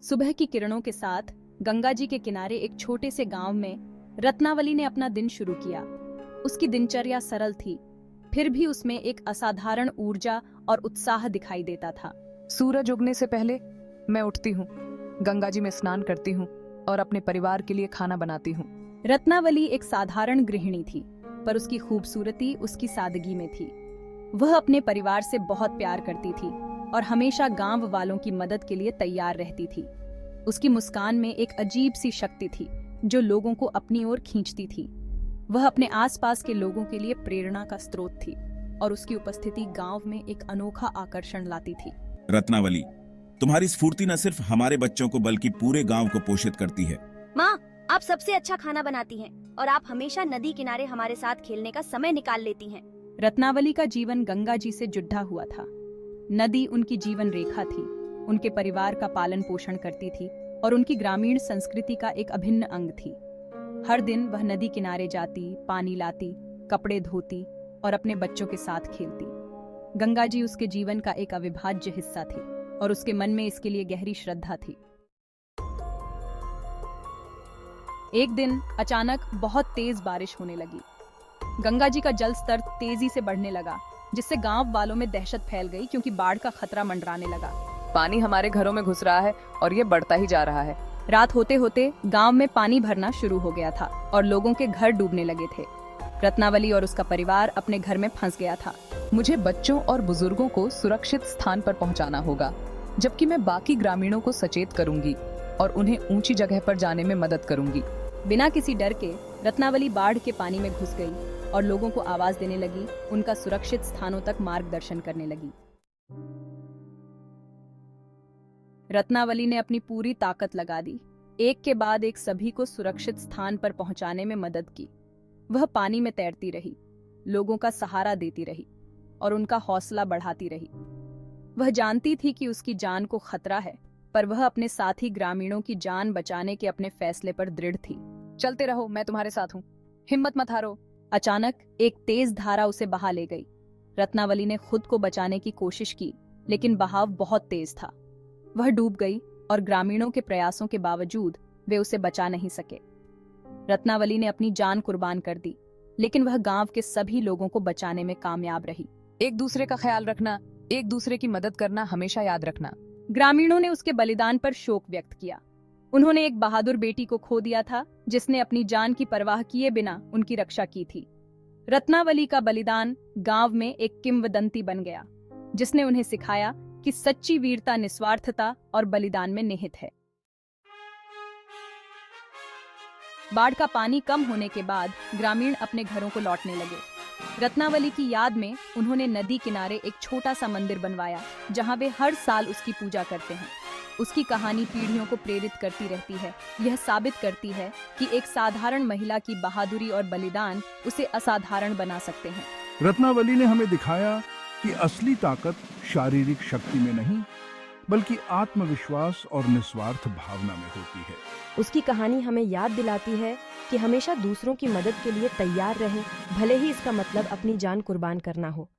सुबह की किरणों के साथ गंगा जी के किनारे एक छोटे से गांव में रत्नावली ने अपना दिन शुरू किया। उसकी दिनचर्या सरल थी, फिर भी उसमें एक असाधारण ऊर्जा और उत्साह दिखाई देता था। सूरज उगने से पहले मैं उठती हूँ, गंगा जी में स्नान करती हूँ और अपने परिवार के लिए खाना बनाती हूँ। रत्नावली एक साधारण गृहिणी थी, पर उसकी खूबसूरती उसकी सादगी में थी। वह अपने परिवार से बहुत प्यार करती थी और हमेशा गांव वालों की मदद के लिए तैयार रहती थी। उसकी मुस्कान में एक अजीब सी शक्ति थी जो लोगों को अपनी ओर खींचती थी। वह अपने आसपास के लोगों के लिए प्रेरणा का स्रोत थी और उसकी उपस्थिति गांव में एक अनोखा आकर्षण लाती थी। रत्नावली, तुम्हारी स्फूर्ति न सिर्फ हमारे बच्चों को बल्कि पूरे गांव को पोषित करती है। माँ, आप सबसे अच्छा खाना बनाती हैं और आप हमेशा नदी किनारे हमारे साथ खेलने का समय निकाल लेती हैं। रत्नावली का जीवन गंगा जी से जुड़ा हुआ था। नदी उनकी जीवन रेखा थी, उनके परिवार का पालन पोषण करती थी और उनकी ग्रामीण संस्कृति का एक अभिन्न अंग थी। हर दिन वह नदी किनारे जाती, पानी लाती, कपड़े धोती और अपने बच्चों के साथ खेलती। गंगा जी उसके जीवन का एक अविभाज्य हिस्सा थी और उसके मन में इसके लिए गहरी श्रद्धा थी। एक दिन अचानक बहुत तेज बारिश होने लगी। गंगा जी का जल स्तर तेजी से बढ़ने लगा, जिससे गांव वालों में दहशत फैल गई क्योंकि बाढ़ का खतरा मंडराने लगा। पानी हमारे घरों में घुस रहा है और ये बढ़ता ही जा रहा है। रात होते होते गांव में पानी भरना शुरू हो गया था और लोगों के घर डूबने लगे थे। रत्नावली और उसका परिवार अपने घर में फंस गया था। मुझे बच्चों और बुजुर्गों को सुरक्षित स्थान पर पहुंचाना होगा, जबकि मैं बाकी ग्रामीणों को सचेत करूंगी और उन्हें ऊंची जगह पर जाने में मदद करूंगी। बिना किसी डर के रत्नावली बाढ़ के पानी में घुस गई और लोगों को आवाज देने लगी, उनका सुरक्षित स्थानों तक मार्गदर्शन करने लगी। रत्नावली ने अपनी पूरी ताकत लगा दी, एक के बाद एक सभी को सुरक्षित स्थान पर पहुंचाने में मदद की। वह पानी में तैरती रही, लोगों का सहारा देती रही और उनका हौसला बढ़ाती रही। वह जानती थी कि उसकी जान को खतरा है, पर वह अपने साथी ग्रामीणों की जान बचाने के अपने फैसले पर दृढ़ थी। चलते रहो, मैं तुम्हारे साथ हूँ, हिम्मत मत हारो। अचानक एक तेज धारा उसे बहा ले गई। रत्नावली ने खुद को बचाने की कोशिश की, लेकिन बहाव बहुत तेज था। वह डूब गई और ग्रामीणों के प्रयासों के बावजूद वे उसे बचा नहीं सके। रत्नावली ने अपनी जान कुर्बान कर दी, लेकिन वह गांव के सभी लोगों को बचाने में कामयाब रही। एक दूसरे का ख्याल रखना, एक दूसरे की मदद करना हमेशा याद रखना। ग्रामीणों ने उसके बलिदान पर शोक व्यक्त किया। उन्होंने एक बहादुर बेटी को खो दिया था, जिसने अपनी जान की परवाह किए बिना उनकी रक्षा की थी। रत्नावली का बलिदान गांव में एक किंवदंती बन गया, जिसने उन्हें सिखाया कि सच्ची वीरता निस्वार्थता और बलिदान में निहित है। बाढ़ का पानी कम होने के बाद ग्रामीण अपने घरों को लौटने लगे। रत्नावली की याद में उन्होंने नदी किनारे एक छोटा सा मंदिर बनवाया, जहां वे हर साल उसकी पूजा करते हैं। उसकी कहानी पीढ़ियों को प्रेरित करती रहती है। यह साबित करती है कि एक साधारण महिला की बहादुरी और बलिदान उसे असाधारण बना सकते हैं। रत्नावली ने हमें दिखाया कि असली ताकत शारीरिक शक्ति में नहीं, बल्कि आत्मविश्वास और निस्वार्थ भावना में होती है। उसकी कहानी हमें याद दिलाती है कि हमेशा दूसरों की मदद के लिए तैयार रहें, भले ही इसका मतलब अपनी जान कुर्बान करना हो।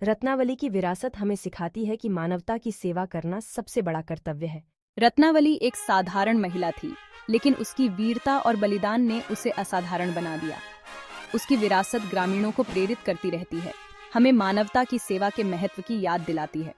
रत्नावली की विरासत हमें सिखाती है कि मानवता की सेवा करना सबसे बड़ा कर्तव्य है। रत्नावली एक साधारण महिला थी, लेकिन उसकी वीरता और बलिदान ने उसे असाधारण बना दिया। उसकी विरासत ग्रामीणों को प्रेरित करती रहती है, हमें मानवता की सेवा के महत्व की याद दिलाती है।